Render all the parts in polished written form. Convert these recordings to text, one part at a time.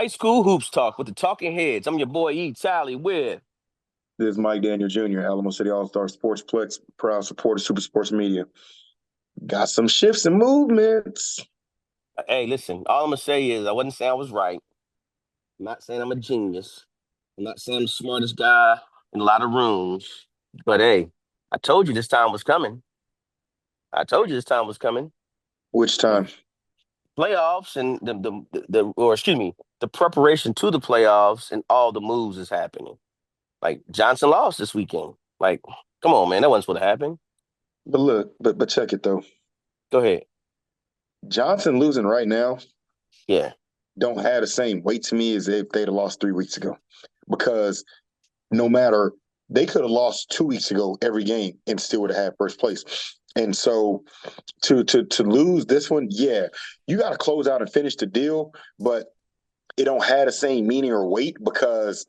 High school hoops talk with the talking heads. I'm your boy E. Tally with. This is Mike Daniel Jr., Alamo City All-Star Sportsplex, proud supporter of Super Sports Media. Got some shifts and movements. Hey, listen, all I'm gonna say is I wasn't saying I was right. I'm not saying I'm a genius. I'm not saying I'm the smartest guy in a lot of rooms. But hey, I told you this time was coming. I told you this time was coming. Which The time? playoffs and or excuse me, the preparation to the playoffs and all the moves is happening. Like Johnson lost this weekend. Like, come on, man, that wasn't supposed to happen. But look, but check it though. Go ahead. Johnson losing right now Yeah, don't have the same weight to me as if they'd have lost 3 weeks ago. Because no matter they could have lost 2 weeks ago every game and still would have had first place. And so to lose this one, yeah, you got to close out and finish the deal, but it don't have the same meaning or weight because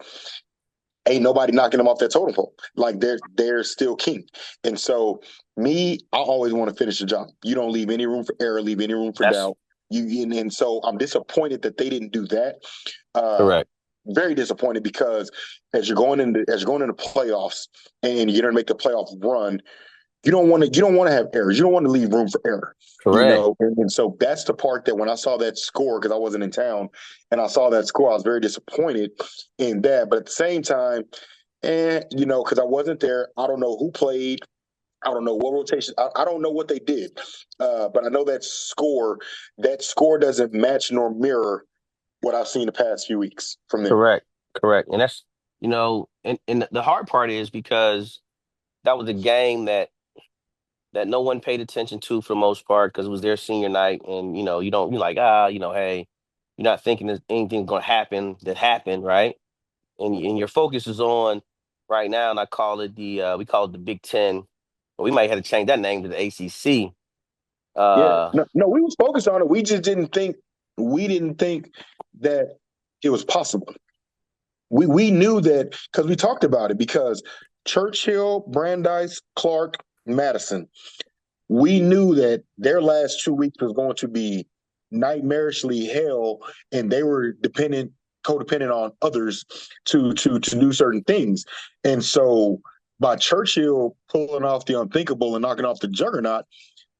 ain't nobody knocking them off that totem pole. Like they're still king. And so me, I always want to finish the job. You don't leave any room for error, leave any room for that's doubt. And so I'm disappointed that they didn't do that. Uh, correct. Very disappointed because as you're going into playoffs and you're gonna make the playoff run, you don't want to have errors. You don't want to leave room for error. Correct. And so that's the part that when I saw that score, because I wasn't in town, and I saw that score, I was very disappointed in that. But at the same time, because I wasn't there, I don't know who played. I don't know what rotation. I don't know what they did, but I know that score doesn't match nor mirror what I've seen the past few weeks from them. Correct. Correct. And that's, and the hard part is because that was a game that no one paid attention to for the most part because it was their senior night. And, you're like, hey, you're not thinking that anything's going to happen that happened, right? And your focus is on right now. And I call it we call it the Big Ten. But we might have to change that name to the ACC. Yeah, Uh, no, we was focused on it. We didn't think that it was possible. We knew that because we talked about it because Churchill, Brandeis, Clark, Madison. We knew that their last 2 weeks was going to be nightmarishly hell, and they were codependent on others to do certain things. And so by Churchill pulling off the unthinkable and knocking off the juggernaut,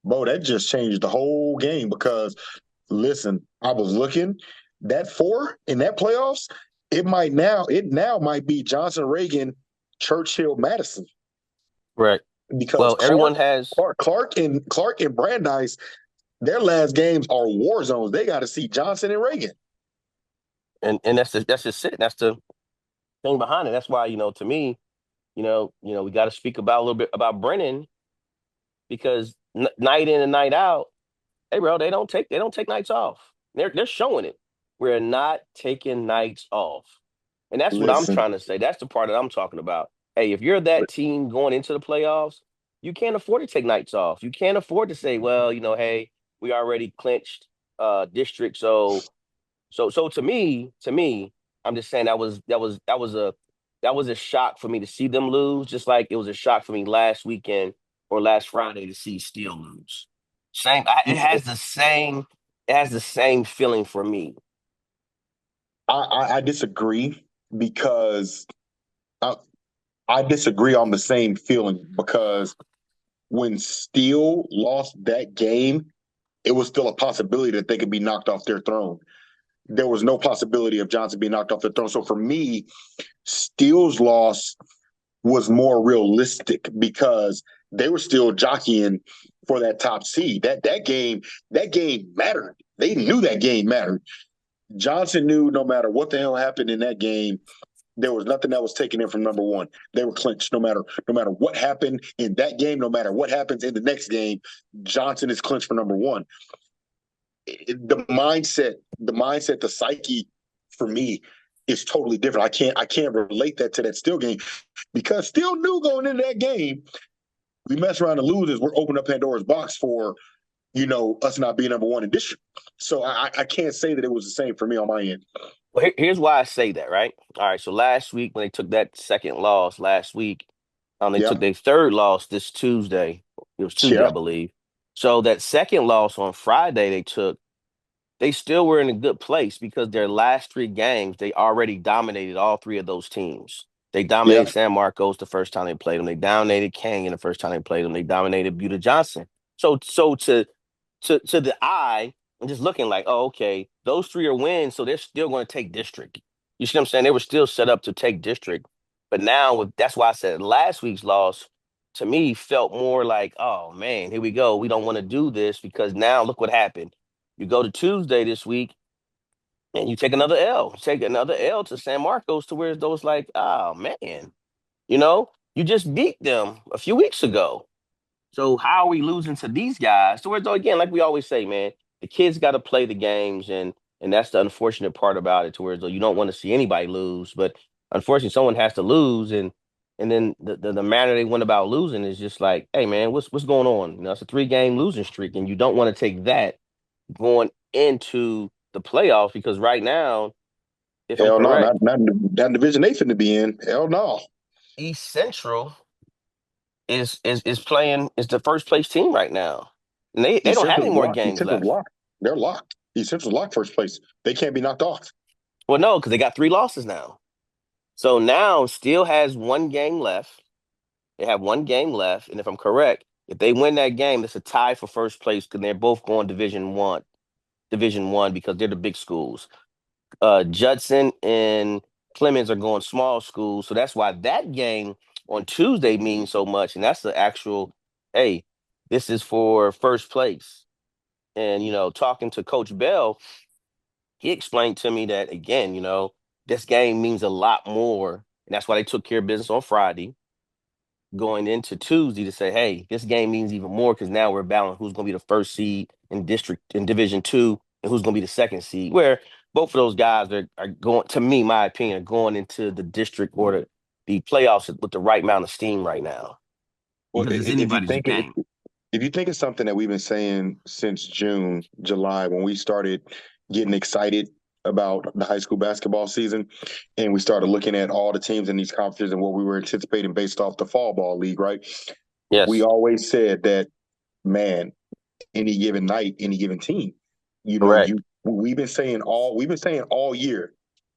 Bo, that just changed the whole game because listen, I was looking that four in that playoffs, it now might be Johnson, Reagan, Churchill, Madison correct. because Well, everyone Clark, has. Clark, Clark and Brandeis, their last games are war zones. They got to see Johnson and Reagan. And that's just it. That's the thing behind it. That's why, to me, we got to speak about a little bit about Brennan because night in and night out, hey bro, they don't take nights off. They're showing it. We're not taking nights off. And that's what I'm Listen, trying to say. That's the part that I'm talking about. Hey, if you're that team going into the playoffs, you can't afford to take nights off. You can't afford to say, well, hey, we already clinched district, so to me, I'm just saying that was a shock for me to see them lose, just like it was a shock for me last weekend or last Friday to see Steel lose. It has the same feeling for me. I disagree because I, I disagree on the same feeling because when Steele lost that game, it was still a possibility that they could be knocked off their throne. There was no possibility of Johnson being knocked off the throne. So for me, Steele's loss was more realistic because they were still jockeying for that top seed. That game mattered. They knew that game mattered. Johnson knew no matter what the hell happened in that game, there was nothing that was taken in from number one. They were clinched no matter what happened in that game, no matter what happens in the next game, Johnson is clinched for number one. The psyche for me is totally different. I can't relate that to that Steel game because Steel knew going into that game, we mess around and lose is we're opening up Pandora's box for us not being number one in district. So I can't say that it was the same for me on my end. Well, here's why I say that, right? All right, so last week when they took that second loss last week, they Yeah, took their third loss this Tuesday. It was Tuesday, I yeah, believe. So that second loss on Friday they took, they still were in a good place because their last three games, they already dominated all three of those teams. They Yeah. dominated San Marcos the first time they played them. They dominated Canyon the first time they played them. They dominated Buda Johnson. So to the eye, and just looking like, oh, okay, those three are wins, so they're still going to take district. You see what I'm saying? They were still set up to take district, but now with that's why I said last week's loss to me felt more like, oh man, here we go. We don't want to do this because now look what happened. You go to Tuesday this week and you take another L. Take another L to San Marcos to where those like, oh man, you just beat them a few weeks ago. So how are we losing to these guys? So where though again, like we always say, man, the kids got to play the games, and that's the unfortunate part about it. To where though you don't want to see anybody lose, but unfortunately, someone has to lose, and then the manner they went about losing is just like, hey man, what's going on? It's a 3 game losing streak, and you don't want to take that going into the playoffs because right now, if I'm Hell no, correct, not division they finna be in. Hell no. East Central is playing is the first place team right now, and they East don't have any Central's more locked. East games Central's left. locked. They're locked. East Central's locked first place. They can't be knocked off. Well, no, because they got 3 losses now. So now still has 1 game left. They have 1 game left, and if I'm correct, if they win that game, it's a tie for first place because they're both going Division 1 because they're the big schools. Judson and Clemens are going small schools, so that's why that game on Tuesday means so much, and that's the actual. Hey, this is for first place. And talking to Coach Bell, he explained to me that again, this game means a lot more, and that's why they took care of business on Friday, going into Tuesday to say, hey, this game means even more because now we're battling who's going to be the first seed in Division 2 and who's going to be the second seed. Where both of those guys are going, to me, my opinion, are going into the district or the playoffs with the right amount of steam right now Well, because it's if you anybody's think it, game. if you think it's something that we've been saying since June, July, when we started getting excited about the high school basketball season, and we started looking at all the teams in these conferences and what we were anticipating based off the fall ball league, right? We Yes, always said that, man, any given night, any given team, correct, you we've been saying all year,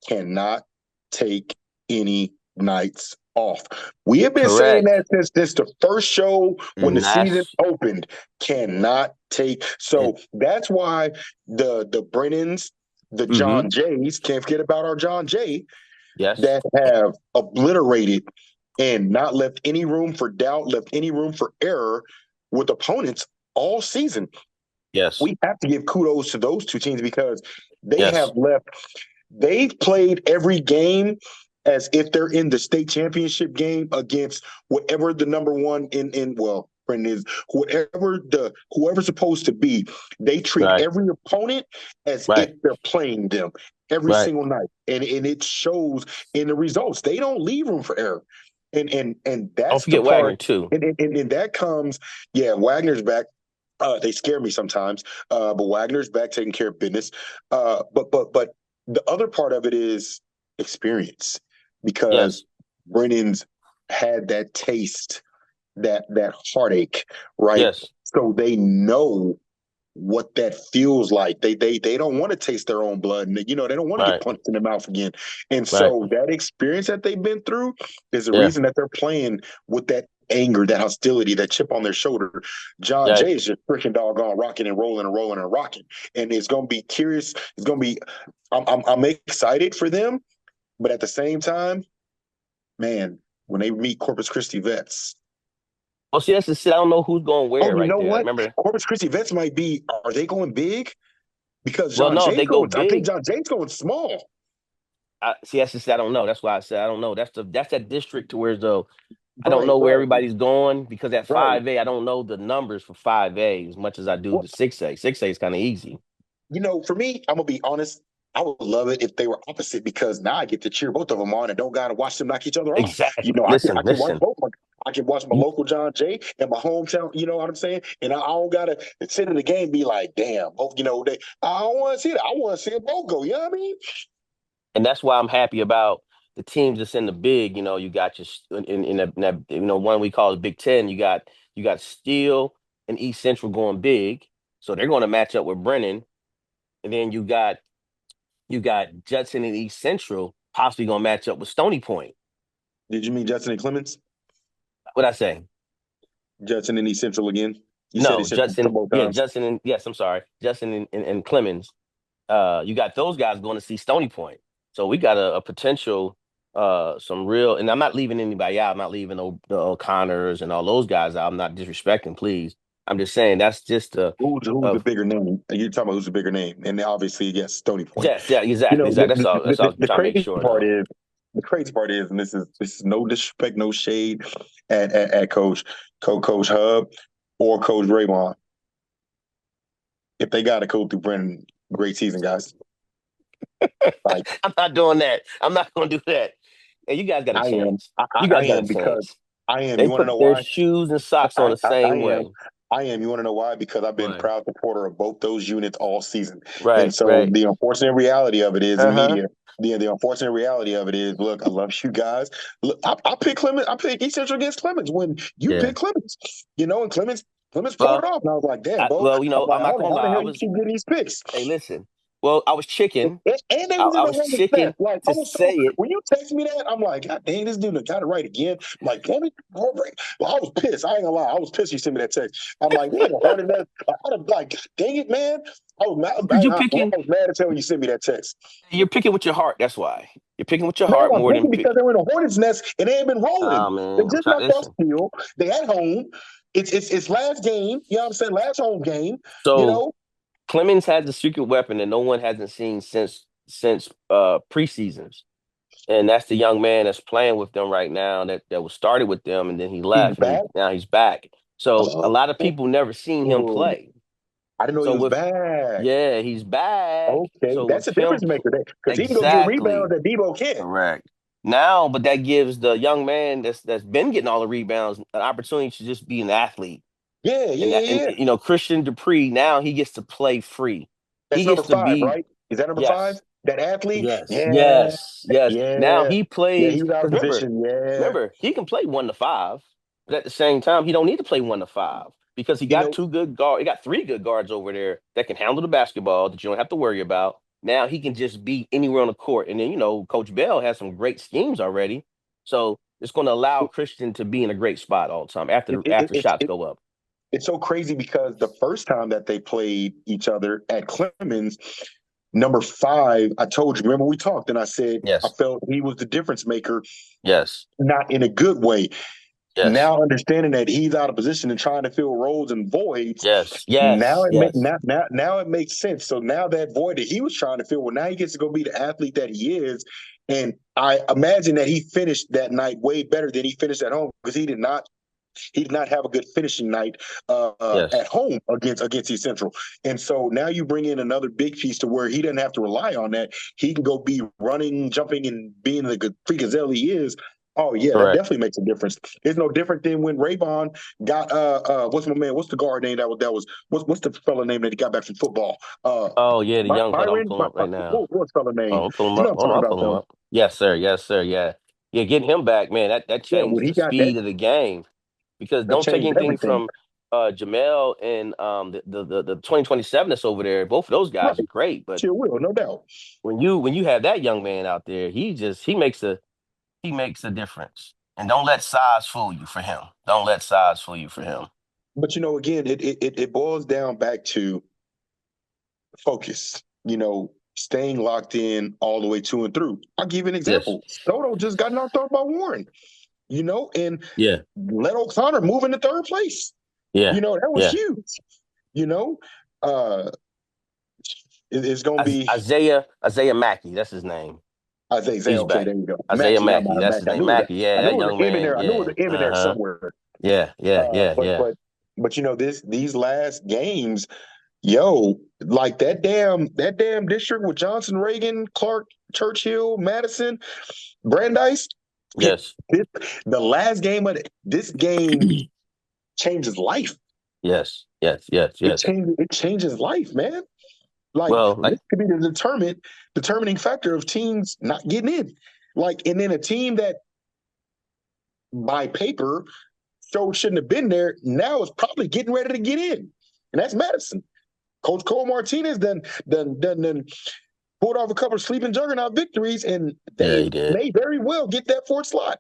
cannot take any nights off. We have been saying correct. that since the first show when the And season that's opened. Cannot take. it. So that's why the Brennans, the Hmm. John Jays, can't forget about our John Jay, Yes, that have obliterated and not left any room for doubt, left any room for error with opponents all season. yes, We have to give kudos to those two teams because they have yes, left, they've played every game as if they're in the state championship game against whatever the number one in well, Brendan, is whoever's supposed to be. They treat right, every opponent as if right, they're playing them every right. single night. And it shows in the results. They don't leave room for error. And Don't that's the forget Wagner part. too. And that comes, yeah, Wagner's back. They scare me sometimes, but Wagner's back taking care of business. But the other part of it is experience because Yes, Brennan's had that taste, that heartache, right? yes, So they know what that feels like. They don't want to taste their own blood, and they don't want to get right, punched in the mouth again. And right. so that experience that they've been through is the Yeah, reason that they're playing with that anger, that hostility, that chip on their shoulder. John right. Jay is just freaking doggone rocking and rolling and rolling and rocking, and it's going to be curious. It's going to be. I'm excited for them, but at the same time, man, when they meet Corpus Christi vets. Well, see, that's the shit. I don't know who's going Oh, where you right know there. I what? remember. Corpus Christi vets might be. Are they going big? Because Well, John no, if Jay's they go going. I think big, John Jay's going small. see, that's just I don't know. That's why I said I don't know. That's that district to where though I don't Right, know where right, everybody's going because at right. 5A, I don't know the numbers for 5A as much as I do Well, the 6A. 6A is kind of easy. for me, I'm gonna be honest. I would love it if they were opposite because now I get to cheer both of them on and don't gotta watch them knock each other off. Exactly. I can Listen, watch listen. both. I can watch my You, local John Jay and my hometown. You know what I'm saying? And I don't gotta sit in the game and be like, damn. Oh, I don't want to see that. I want to see it both go. You know what I mean? and that's why I'm happy about the teams that's in the big. You got your in that one we call the Big Ten. You got Steel and East Central going big, so they're going to match up with Brennan. and then you got Judson in East Central possibly gonna match up with Stony Point. Did you mean Judson and Clemens? What I say? Judson and East Central again? You said No, East Central Judson. both Yeah, times. Judson and yes, I'm sorry, Judson and Clemens. You got those guys going to see Stony Point. So we got a potential, some real. And I'm not leaving anybody out. I'm not leaving the O'Connors and all those guys out. I'm not disrespecting, please. I'm just saying that's just Who's a the bigger name? You're talking about who's the bigger name, and obviously, yes, Stony Point. yes, yeah, You exactly, know, exactly. That's all. That's all I was the trying to make crazy sure part though. is and this is no disrespect, no shade at Coach Hub or Coach Raymond. If they got to go through Brennan, great season, guys. Like I'm not doing that. I'm not going to do that. And you guys got a I am, chance. You I guys got a am because chance. I am. They You want to put know their why? shoes and socks on the I same am. way. I am. You want to know why? Because I've been Why? proud supporter of both those units all season. And Right, so right. the unfortunate reality of it is in Uh-huh. media, the unfortunate reality of it is, look, I love you guys. Look, I pick Clemens. I pick East Central against Clemens when you Yeah. pick Clemens. And Clemens pulled it Well, off. And I was like, damn, bro. well, I'm like, I'm not gonna how the lie. hell you keep getting these picks? Hey, listen. Well, I was chicken. And they I, was in I the was Hornets nest. chicken Like I to was so say it. when you text me that, I'm like, God dang, this dude got it right again. I'm like, damn it, Well, I was pissed. I ain't gonna lie, I was pissed. You sent me that text. I'm like, man, the Hornets nest. I'd have like, dang it, man. I was mad. Because I was mad as hell when you sent me that text. you're picking with your heart. That's why you're picking with your No, heart I'm more than picking pick. because they were in the Hornets nest and they ain't been rolling. Oh They man, I'm just trying. knocked off Listen. Steel. They at home. It's last game. You know what I'm saying? Last home game. You So know. Clemens has the secret weapon that no one hasn't seen since preseasons, and that's the young man that's playing with them right now. That was started with them, and then he He's left, and back. now he's back. So a Oh, lot of people never seen him play. I didn't know he So was with back. yeah, he's back. Okay, So with that's a him, difference maker because he can go get rebounds exactly. that Debo can't. Correct. Now, but that gives the young man that's been getting all the rebounds an opportunity to just be an athlete. Yeah, And yeah, that yeah, and yeah. Christian Dupree now he gets to play free. He That's gets number to five, be right? Is that number five? yes, That athlete? yes, Yeah, yes, yes. Now yeah, he yeah. plays He was out of because position. Yeah, remember he can play 1 to 5, but at the same time he don't need to play 1 to 5 because he you got know, two good guard. He got three good guards over there that can handle the basketball that you don't have to worry about. Now he can just be anywhere on the court, and then Coach Bell has some great schemes already, so it's going to allow Christian to be in a great spot all the time it, after it, it, after it's shots it, go up. it's so crazy because the first time that they played each other at Clemens, number five, I told you. Remember we talked, and I said I Yes, felt he was the difference maker, yes, not in a good way. yes, Now understanding that he's out of position and trying to fill roles and voids, yes, now yes, it make yes. now it makes sense. So now that void that he was trying to fill, well, now he gets to go be the athlete that he is. And I imagine that he finished that night way better than he finished at home because he did not have a good finishing night Yes. at home against East Central. And so now you bring in another big piece to where he doesn't have to rely on that. He can go be running, jumping, and being the good free gazelle he is. Oh yeah, that Correct. definitely makes a difference. It's no different than when Rayvon got what's my man? What's the guard name that was what's the fella name that he got back from football? Oh yeah, the young fella. I'm Byron. pulling up right now. What's fella name? Oh, I'm pulling him You know up. what Hold I'm on, talking I'll about pull him though. up. Yes, sir. Yes, sir. Yeah. Yeah, getting him back, man, that Yeah, when changed he the got that, speed of the game. Because that don't take changed anything everything. from Jamel and the 2027 that's over there. Both of those Right. guys are great. But Sure will, no doubt. when you have that young man out there, he makes a difference. And don't let size fool you for him. Don't let size fool you for him. But again, it boils down back to focus. Staying locked in all the way to and through. I'll give you an Yes. example. Soto just got knocked off by Warren. And Yeah. let O'Connor move into third place. Yeah. That was Yeah. huge. You know, uh, it's going to be Isaiah Mackey, that's his name. Isaiah. He's Okay, back. there you go. Isaiah Mackey, not Mackey, my that's his Mackey. I name. knew it. Mackey, yeah, I knew that it was young an M in man. there. I knew it Yeah. was an M in there Uh-huh. somewhere. Yeah, yeah, Uh, yeah, but yeah. but but these last games, yo, like that damn district with Johnson, Reagan, Clark, Churchill, Madison, Brandeis. Yes, This, the last game of this game changes life. yes, yes, yes, yes. It changes life, man. Like Well, this like could be the determining factor of teams not getting in. Like, and then a team that by paper showed shouldn't have been there now is probably getting ready to get in, and that's Madison. Coach Cole Martinez then pulled off a couple of sleeping juggernaut victories, and Yeah, they he did. may very well get that fourth slot.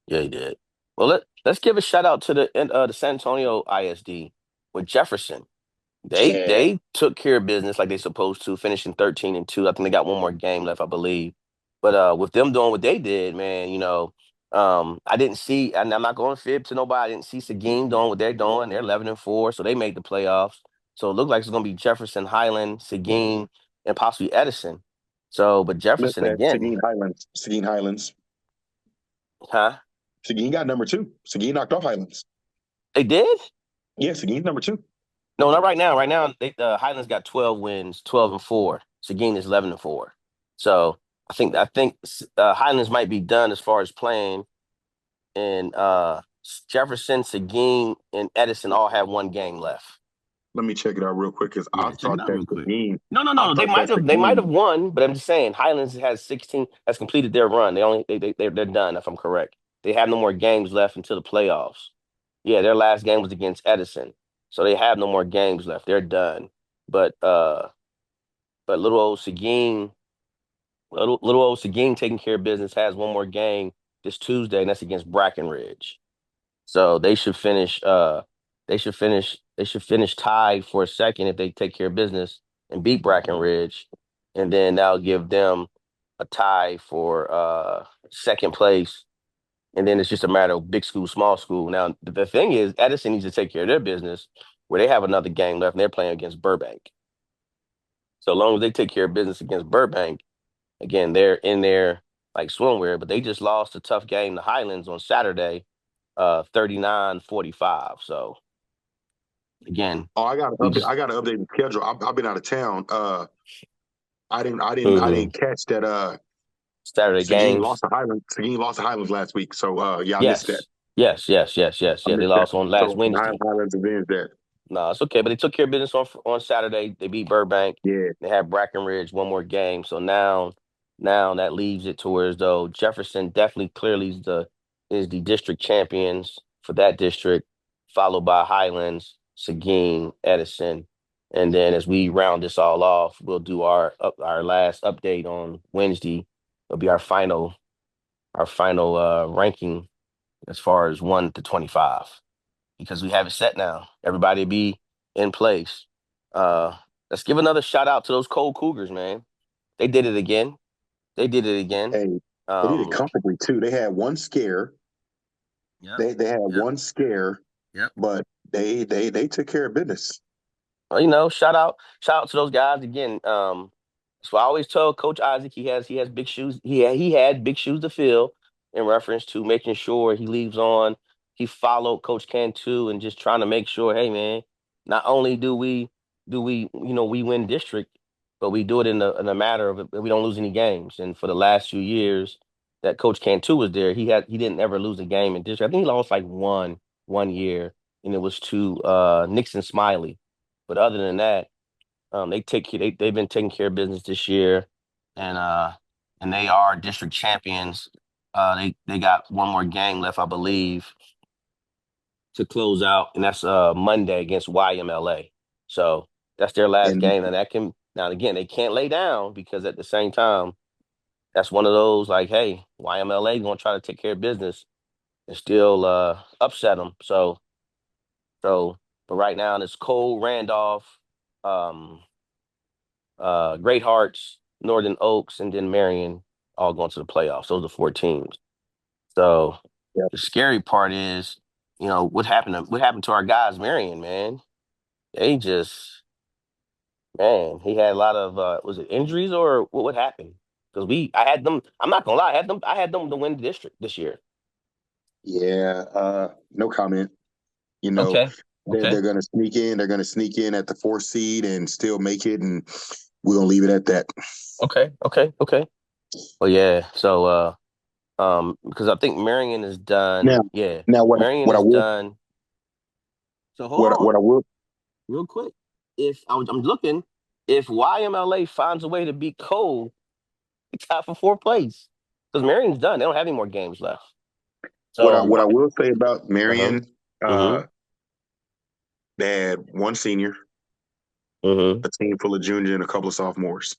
Yeah, he did. Well, let's give a shout out to the San Antonio ISD with Jefferson. They Yeah, they took care of business like they supposed to, finishing 13-2. I think they got one more game left, I believe. But with them doing what they did, man, I didn't see, and I'm not going to fib to nobody. I didn't see Seguin doing what they're doing. They're 11-4, so they made the playoffs. So it looked like it's going to be Jefferson, Highland, Seguin, and possibly Edison. So, but Jefferson listen, again, Seguin Highlands. huh? Seguin got number two. Seguin knocked off Highlands. They did? Yeah, Seguin's number two. No, not right now. Right now, Highlands got 12 wins, 12-4. Seguin is 11-4. So I think Highlands might be done as far as playing, and Jefferson, Seguin, and Edison all have one game left. Let me check it out real quick because Yeah, check it out real quick. No, no, I no. They thought might that have they might have Seguin. won, but I'm just saying Highlands has 16 has completed their run. They're done, if I'm correct. They have no more games left until the playoffs. Yeah, their last game was against Edison. So they have no more games left. They're done. But uh but little old Seguin taking care of business has one more game this Tuesday, and that's against Brackenridge. So they should finish tied for a second if they take care of business and beat Brackenridge, and then that'll give them a tie for second place. And then it's just a matter of big school, small school. Now the thing is, Edison needs to take care of their business, where they have another game left and they're playing against Burbank. So long as they take care of business against Burbank, again, they're in there like swimwear, but they just lost a tough game to Highlands on Saturday, 39-45. So again, Oh, I got to we update. just I got to update the schedule. I've been out of town. I mhm. didn't catch that. Saturday games. Seguin lost to Highlands last week. So yeah, I missed that. Yes. Yes, yes, yes, yes. I Yeah, they missed that. lost on last So Wednesday. Highlands avenged that. No, it's okay, but they took care of business on Saturday. They beat Burbank. Yeah, They have Brackenridge one more game. So now that leaves it to where as though Jefferson definitely clearly is the district champions for that district, followed by Highlands, Seguin, Edison. And then as we round this all off, we'll do our last update on Wednesday. It'll be our final ranking as far as 1 to 25, because we have it set now. Everybody be in place. Uh, let's give another shout out to those Cold Cougars, man. They did it again. They did it again. hey, they did it Um, comfortably too. They had one scare. yep, They had yep, one scare, yep. but they took care of business. Shout out to those guys again. So I always tell Coach Isaac he has big shoes. He had big shoes to fill in reference to making sure he leaves on. He followed Coach Cantu and just trying to make sure, hey man, not only do we win district, but we do it in a matter of we don't lose any games. And for the last few years that Coach Cantu was there, he didn't ever lose a game in district. I think he lost like one year, and it was to Nixon Smiley. But other than that, they've been taking care of business this year, and they are district champions. They got one more game left, I believe, to close out, and that's Monday against YMLA. So that's their last And game, and that can now again they can't lay down because at the same time that's one of those like, hey, YMLA gonna try to take care of business and still upset them. So but right now it's Cole, Randolph, um, Great Hearts, Northern Oaks, and then Marion all going to the playoffs. Those are four teams. So yeah, the scary part is, what happened to our guys, Marion, man? They just man, he had a lot of was it injuries or what happened? Because I had them. I'm not gonna lie, I had them to win the district this year. yeah, no comment. You know, Okay, okay, they're gonna sneak in. They're gonna sneak in at the fourth seed and still make it, and we're gonna leave it at that. okay, okay, okay. Well, yeah. So because I think Marion is done. Now, Yeah, now Marion is done. So hold what on, I will real quick. I'm looking, if YMLA finds a way to beat Cole, it's tied for fourth place because Marion's done. They don't have any more games left. what So, I will say about uh huh. Marion, Mm-hmm. they had one senior, Mm-hmm. a team full of juniors and a couple of sophomores.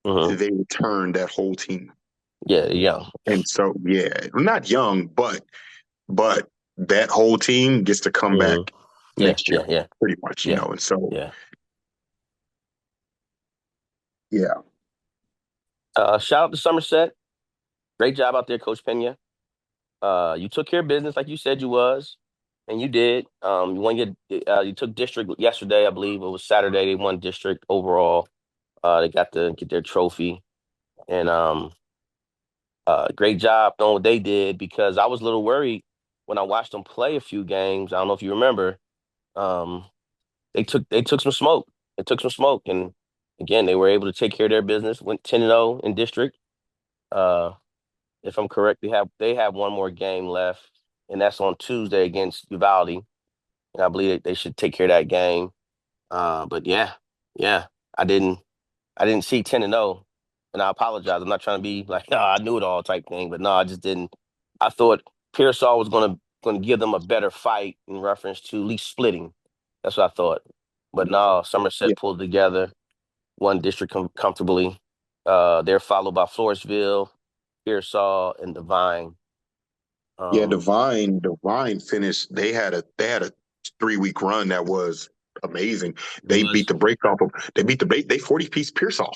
Mm-hmm. They returned that whole team. Yeah, yeah, And so, yeah, not young, but that whole team gets to come mm-hmm. back Yeah, next year, yeah, yeah, pretty much, yeah, And so, yeah. yeah, Shout out to Somerset. Great job out there, Coach Pena. You took care of business like you said you was, and you did. You took district yesterday, I believe it was Saturday. They won district overall. They got to get their trophy, and great job doing what they did because I was a little worried when I watched them play a few games. I don't know if you remember. Um, they took some smoke. They took some smoke, and again, they were able to take care of their business. Went 10-0 in district. Uh, if I'm correct, they have one more game left, and that's on Tuesday against Uvalde. And I believe they should take care of that game. But yeah, yeah, I didn't I didn't see 10-0, and I apologize. I'm not trying to be like, oh, I knew it all type thing, but no, I just didn't. I thought Pearsall was gonna give them a better fight in reference to at least splitting. That's what I thought. But no, yeah, Somerset pulled together, won district comfortably. They're followed by Floresville, Pearsall, and Divine. yeah. Um, Divine finished. They had a 3 week run that was amazing. it was They beat they 40-piece Pearsall,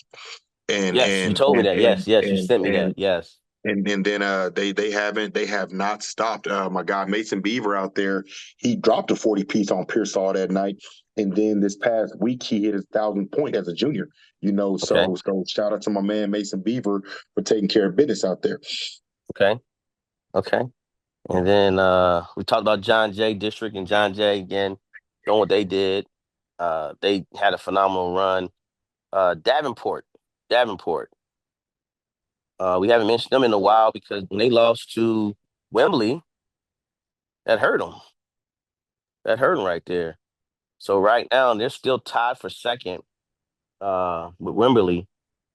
and yes, you and told me and that. and Yes, yes, you and sent me that. and Yes. and then they have not stopped. My guy Mason Beaver out there, he dropped a 40-piece on Pearsall that night, and then this past week he hit his 1,000 point as a junior. Okay. So shout out to my man Mason Beaver for taking care of business out there. Okay. Okay. And then we talked about John Jay District and John Jay again, doing what they did. They had a phenomenal run. Davenport, Davenport. We haven't mentioned them in a while because when they lost to Wembley, that hurt them. That hurt them right there. So right now they're still tied for second with Wembley,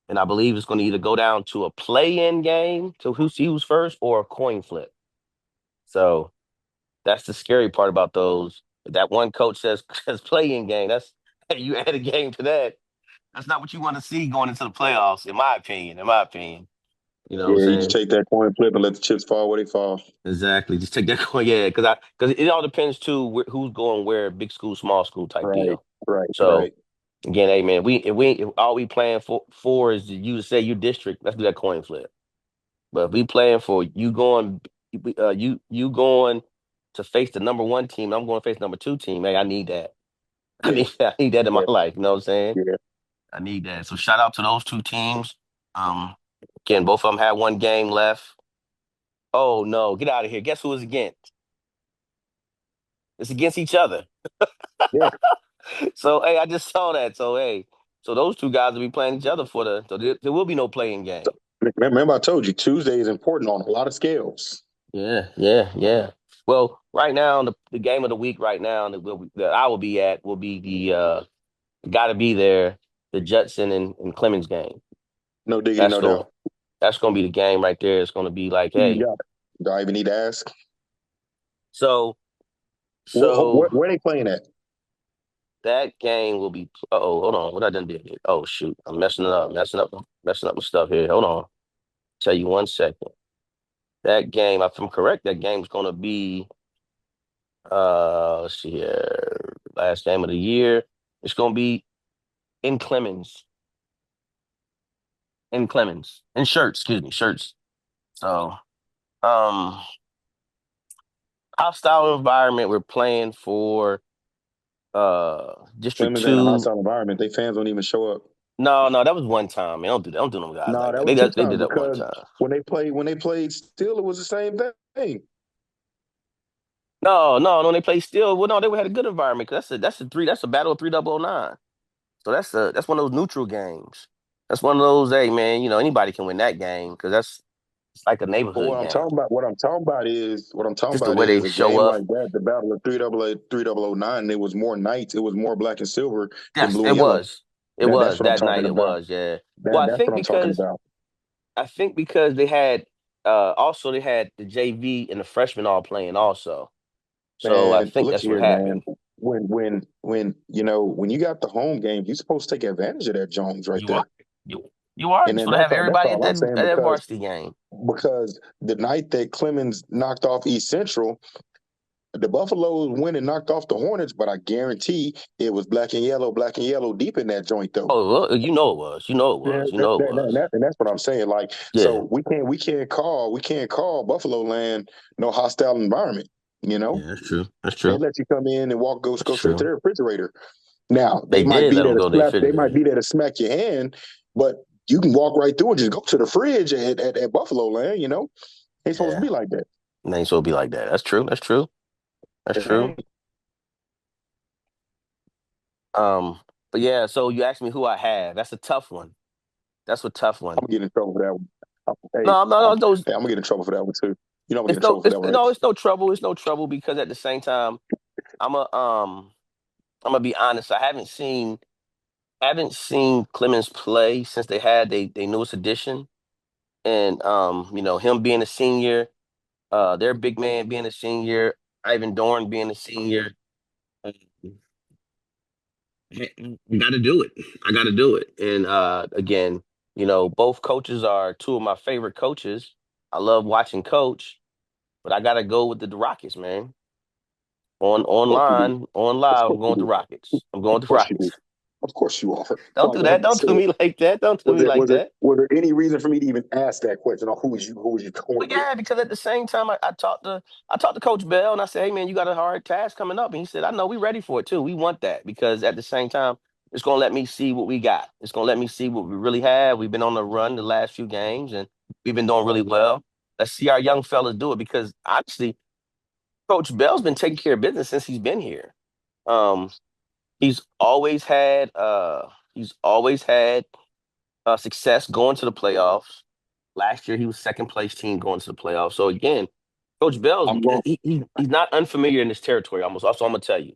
and I believe it's going to either go down to a play-in game to who see who's first or a coin flip. So that's the scary part about those. That one coach says play-in game. That's you add a game to that. That's not what you want to see going into the playoffs, in my opinion. In my opinion, you know what I'm Yeah, you just saying? take that coin flip and let the chips fall where they fall. Exactly. Just take that coin. Yeah, because it all depends too who's going where, big school, small school type Right, deal. right, So right. again, hey man, if all we playing for is you to say your district, let's do that coin flip. But if we playing for you going to face the number one team, I'm going to face number two team. Hey, I need that. Yeah, I need that in my yeah, life. You know what I'm saying? yeah. I need that. So shout out to those two teams. Um, Again, both of them had one game left. Oh no, get out of here. Guess who it's against? It's against each other. Yeah. So hey, I just saw that. So hey, so those two guys will be playing each other for the. So there will be no playing game. Remember, I told you Tuesday is important on a lot of scales. Yeah, yeah, yeah. Well, right now the game of the week right now that I will be at will be the got to be there the Judson and Clemens game. No diggity, That's no going doubt. that's going to be the game right there. It's going to be like, Who you hey, got? Do I even need to ask? so so Where they playing at? that game will be. Oh, hold on. What I done did? Oh shoot, I'm messing up my stuff here. Hold on. Tell you 1 second. That game, if I'm correct, that game's going to be. Let's see here. Last game of the year. It's going to be in Clemens. In Clemens. In Shirts. Excuse me. Shirts. So, um, hostile environment. We're playing for District Clemens ain't a Two. hostile environment. They fans don't even show up. No, no, that was one time. Man, don't do that. Don't do them guys No, like that that. was two They times did that one because time. when they played still, it was the same thing. No, no, no. They play still. Well, no, they had a good environment. 'Cause that's a three. That's a battle of 3009. So that's one of those neutral games. That's one of those. Hey, man, anybody can win that game because that's it's like a But neighborhood game. what I'm talking Just the about way they is a show game up. like that, the Battle of 3009. It was more knights. It was more black and silver than Yes, blue it and yellow. was. It That's was what I'm that talking night. It about. was. Yeah. Well, That's what I'm talking about. I think because they had also they had the JV and the freshmen all playing also. So I Man, think look that's what here, man. happened. when when you got the home game, you're supposed to take advantage of that Jones right You are. there. You are. And You're then supposed to have that's everybody all I'm at saying that varsity game. because the night that Clemens knocked off East Central, the Buffaloes went and knocked off the Hornets, but I guarantee it was black and yellow deep in that joint though. Oh, well, you know it was. You know it Yeah, was. You know it was. and that's what I'm saying. Like, Yeah. so we can't call Buffalo land no hostile environment. You know, Yeah, that's true. That's they true. let you come in and That's go straight to true. the refrigerator. Now They did let them go to the they might refrigerator. be there to smack your hand, but you can walk right through and just go to the fridge at Buffalo land. Ain't supposed to Yeah. be like that. It ain't supposed to be like that. That's true. That's true. That's It true. ain't. Um, but yeah, so you asked me who I have. That's a tough one. That's a tough one. I'm gonna get in trouble for that one. Hey, No, no, no, those I'm gonna get in trouble for that one too. I'm gonna get it's in no trouble for that one, right? it's no trouble. It's no trouble because at the same time, I'm a I'm gonna be honest. I haven't seen Clemens play since they had they newest addition. And him being a senior, their big man being a senior, Ivan Dorn being a senior. uh, I got to do it. I got to do it. And again, both coaches are two of my favorite coaches. I love watching coach, but I got to go with the Rockets, man. On Of course you do. online, on Of live, I'm course going you with the do. Rockets. I'm going Of with the course you do. Rockets. Of course you are. Don't do Like that. I Don't said, do me like that. Don't do was me it like was it that. was there any reason for me to even ask that question, or who was you Well, going with? yeah, because at the same time, I talked to Coach Bell and I said, "Hey, man, you got a hard task coming up," and he said, "I know we ready for it too. We want that because at the same time, it's gonna let me see what we got. It's gonna let me see what we really have. We've been on the run the last few games, and we've been doing really well. Let's see our young fellas do it because honestly, Coach Bell's been taking care of business since he's been here. Um, he's always had uh, he's always had success going to the playoffs. Last year, he was second place team going to the playoffs. So again, Coach Bell's I'm going. he's not unfamiliar in this territory. Almost. Also, I'm gonna tell you.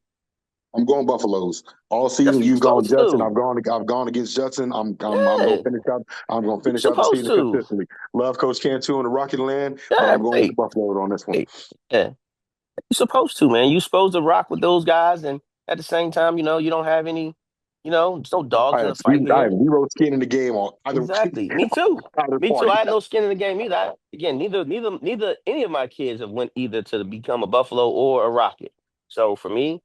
I'm going Buffaloes. All That's season what you're you've gone supposed Judson. to. I've gone against Judson. I'm going to Yeah, finish out. I'm going to you're finish out the supposed season to. consistently. Love Coach Cantu and the Rocket Land, but Yeah, I'm going with the right, Buffaloes on this one. right. Yeah, you're supposed to, man. You're supposed to rock with those guys, and at the same time, you don't have any, there's no dogs in the fight I have here. zero skin in the game on either Exactly. Me too. either Me too. party. I had no skin in the game either. Again, neither any of my kids have went either to become a Buffalo or a Rocket. So for me,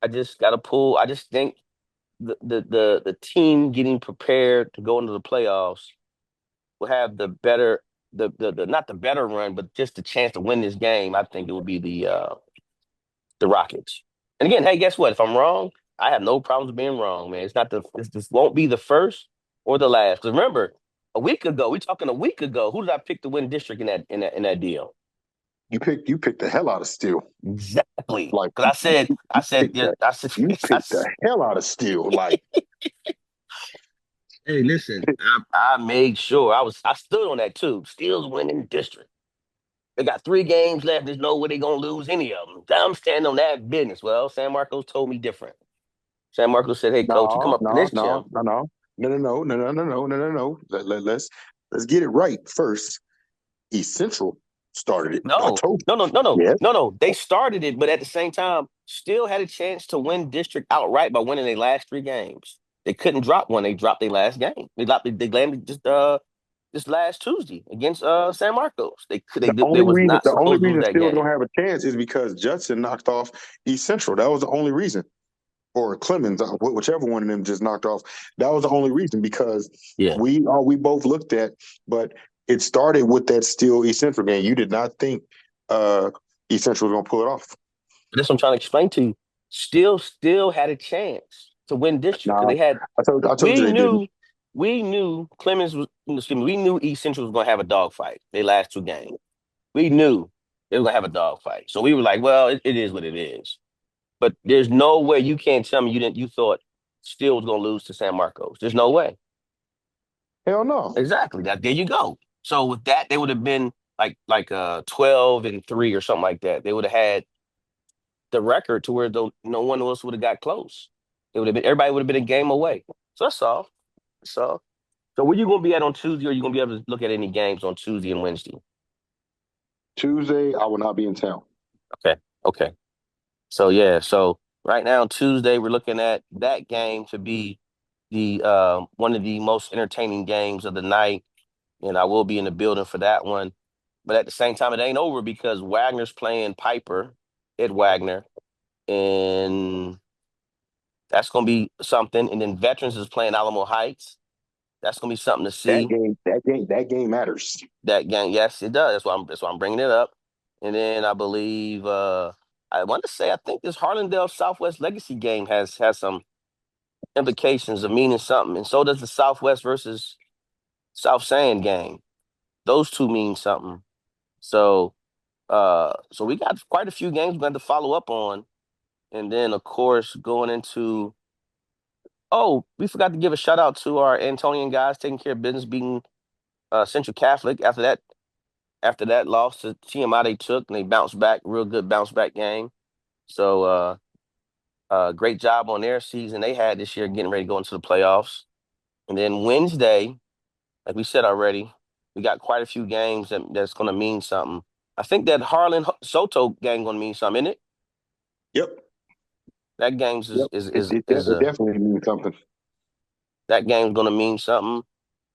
I just got to pull. I just think the team getting prepared to go into the playoffs will have the better the not the better run, but just the chance to win this game. I think it would be the Rockets. And again, hey, guess what? If I'm wrong, I have no problems being wrong, man. It's not this won't be the first or the last. Because remember, a week ago, we talking a week ago. Who did I pick to win district in that deal? You picked the hell out of Steel. Exactly. Like Because picked that. I said, You picked the hell out of Steel. Like hey, listen, I made sure I stood on that too. Steel's winning district. They got 3 games left. There's no way they're gonna lose any of them. I'm standing on that business. Well, San Marcos told me different. San Marcos said, "Hey, coach, you come no, up to no, this no, gym." no, no, no, no, no, no, no, no, no, no, no, no. Let's get it right first. East Central started it. I No, told no, no, no, no, you. Yes. no, no. They started it, but at the same time, still had a chance to win district outright by winning their last 3 games. They couldn't drop one. They dropped their last game. They landed just this last Tuesday against San Marcos. They was not The only supposed to lose reason that Steelers game. don't have a chance is because Judson knocked off East Central. That was the only reason. Or Clemens, whichever one of them just knocked off. That was the only reason because Yeah, we both looked at, but it started with that Steel East Central game. You did not think East Central was going to pull it off. that's what I'm trying to explain to you. Still had a chance to win district because Nah, they had. I told you We they didn't. knew, we knew Clemens was. Excuse me. We knew East Central was going to have a dogfight. They last 2 games. We knew they were going to have a dogfight. So we were like, well, it is what it is. But there's no way you can't tell me you thought Steele was going to lose to San Marcos. There's no way. Hell no. Exactly. That there you go. So with that, they would have been like 12-3 or something like that. They would have had the record to where no one else would have got close. It would have been everybody would have been a game away. So that's all. That's all. So where you gonna be at on Tuesday? Or are you gonna be able to look at any games on Tuesday and Wednesday? Tuesday, I will not be in town. Okay. Okay. So yeah. So Right now, Tuesday, we're looking at that game to be the one of the most entertaining games of the night, and I will be in the building for that one. But at the same time, it ain't over because Wagner's playing Piper, Ed Wagner, and that's going to be something. And then Veterans is playing Alamo Heights. That's going to be something to see. That game matters. That game, yes, it does. That's why I'm bringing it up. And then I believe I want to say I think this Harlandale Southwest Legacy game has some implications of meaning something, and so does the Southwest versus South Sand game. Those two mean something. So so we got quite a few games we got to follow up on, and then of course going into oh we forgot to give a shout out to our Antonian guys taking care of business, beating Central Catholic after that loss to TMI they took and they bounced back, real good bounce back game. So great job on their season they had this year getting ready to go into the playoffs. And then Wednesday, like we said already, we got quite a few games that's going to mean something. I think that Harlan Soto game going to mean something, isn't it? Yep. That game's Yep. It definitely means something. that game's going to mean something.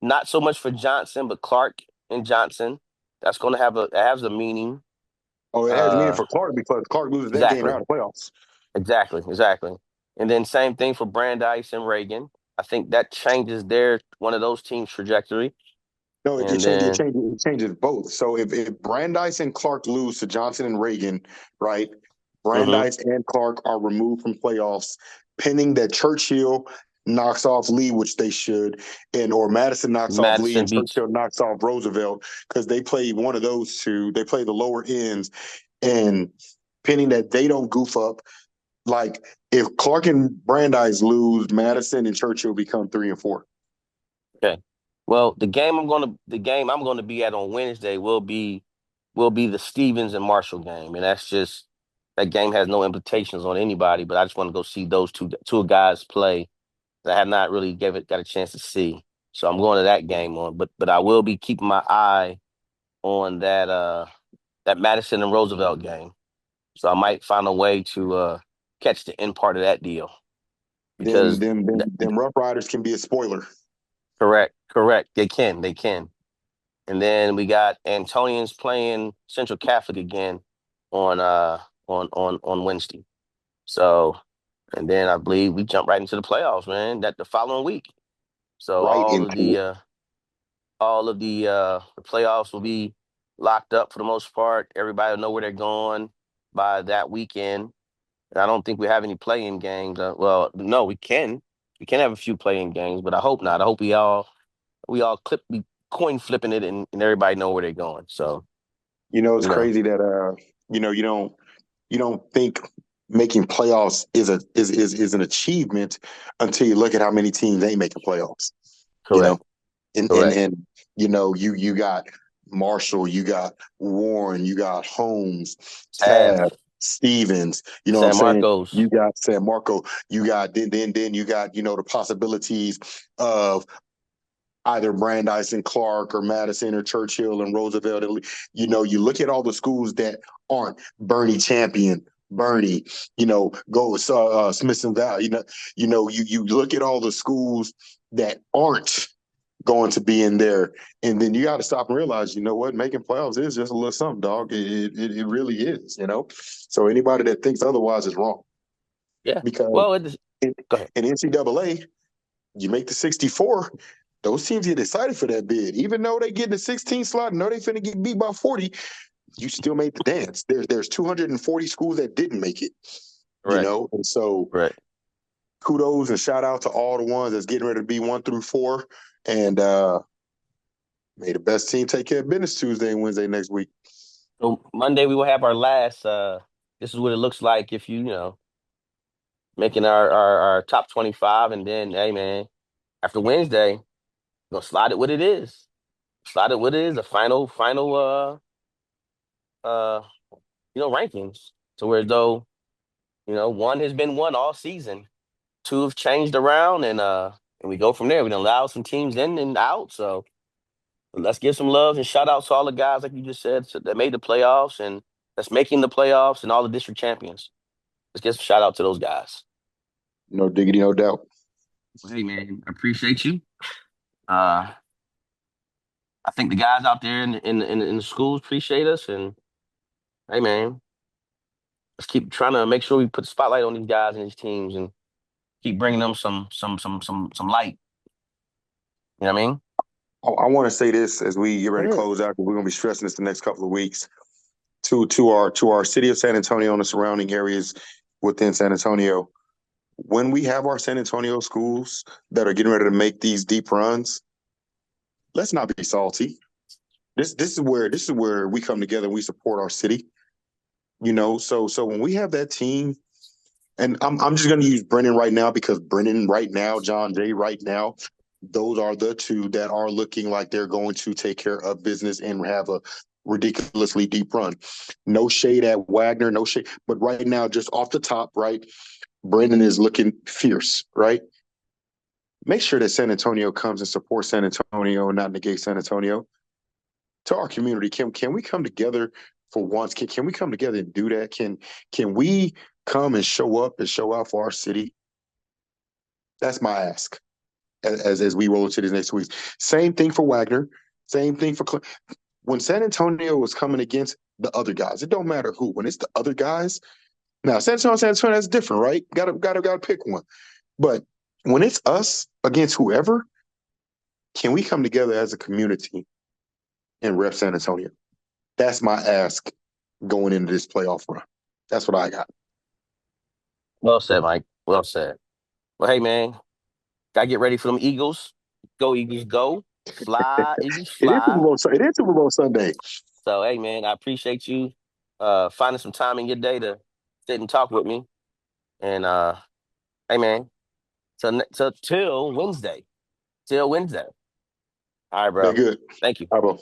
Not so much for Johnson, but Clark and Johnson. That's going to have a it has a meaning. Oh, it has meaning Uh, for Clark because Clark loses that game exactly, out of the playoffs. exactly. And then same thing for Brandeis and Reagan. I think that changes their one of those teams' trajectory. No, And then, it changes both. So if Brandeis and Clark lose to Johnson and Reagan, right? mhm, Brandeis and Clark are removed from playoffs, pending that Churchill knocks off Lee, which they should, and or Madison knocks off Lee Madison and beats Churchill knocks off Roosevelt because they play one of those two. They play the lower ends, and pending that they don't goof up. Like if Clark and Brandeis lose, Madison and Churchill become 3 and 4. Okay. Well, the game I'm gonna be at on Wednesday will be the Stevens and Marshall game, and that's just that game has no implications on anybody. But I just want to go see those two guys play that I have not really got a chance to see. So I'm going to that game on, but I will be keeping my eye on that Madison and Roosevelt game. So I might find a way to catch the end part of that deal Them because them them them Rough Riders can be a spoiler. correct, they can. And then we got Antonians playing Central Catholic again on on Wednesday. So and then I believe we jump right into the playoffs, man. That the following week. So Right into it. the playoffs will be locked up for the most part. Everybody will know where they're going by that weekend. And I don't think we have any playing games. Well, no, we can. We can have a few playing games, but I hope not. I hope we coin flipping it and everybody know where they're going. So, It's you know, crazy that you don't think making playoffs is an achievement until you look at how many teams ain't making playoffs. You know, correct, and and correct. and you got Marshall, you got Warren, you got Holmes, Tav, Tab, Stevens. You know what I'm San saying? Marcos, You got San Marco. You got then you got the possibilities of either Brandeis and Clark or Madison or Churchill and Roosevelt. You look at all the schools that aren't Bernie Champion, Bernie, go Smithson Valley. You look at all the schools that aren't going to be in there, and then you got to stop and realize, you know what, making playoffs is just a little something, dog. It really is. So anybody that thinks otherwise is wrong yeah. because Well, it is. in, Go ahead. in NCAA you make the 64, those teams get excited for that bid. Even though they get the 16 slot, know they finna get beat by 40, you still made the dance. There's 240 schools that didn't make it, Correct, and so correct. kudos and shout out to all the ones that's getting ready to be 1 through 4. And may the best team take care of business Tuesday and Wednesday next week. So Monday we will have our last. This is what it looks like if making our top 25, and then hey man, after Wednesday, we're gonna slide it what it is. Slide it what it is. The final uh rankings. So where though one has been one all season, two have changed around, and we go from there. We done allow some teams in and out. So let's give some love and shout outs to all the guys like you just said that made the playoffs and that's making the playoffs and all the district champions. let's get some shout out to those guys. No diggity, no doubt. Well, hey man, I appreciate you. Uh, I think the guys out there in the schools appreciate us, and hey man, let's keep trying to make sure we put the spotlight on these guys and these teams, and keep bringing them some light. You know what I mean? I want to say this as we get ready to Mhm. close out, because we're going to be stressing this the next couple of weeks to our city of San Antonio and the surrounding areas within San Antonio. When we have our San Antonio schools that are getting ready to make these deep runs, let's not be salty. This is where we come together and we support our city. You know, so when we have that team, and I'm just going to use Brennan right now because Brennan right now, John Jay right now, those are the two that are looking like they're going to take care of business and have a ridiculously deep run. No shade at Wagner, no shade, but right now, just off the top, right, Brennan is looking fierce, right? Make sure that San Antonio comes and supports San Antonio and not negate San Antonio. To our community, can we come together for once? Can we come together and do that? Can we come and show up and show out for our city? That's my ask as we roll into these next weeks. Same thing for Wagner. Same thing for when San Antonio was coming against the other guys. It don't matter who. When it's the other guys, now San Antonio, that's different, right? Got to pick one. But when it's us against whoever, can we come together as a community and rep San Antonio? That's my ask going into this playoff run. That's what I got. Well said, Mike. Well said. Well, hey man, gotta get ready for them Eagles. Go Eagles, go! Fly Eagles, It is Super fly! Bowl. It is Super Bowl Sunday. So hey man, I appreciate you finding some time in your day to sit and talk with me. And hey man, till Wednesday. Till Wednesday. All right, Be bro. good. Thank you. Bye, bro.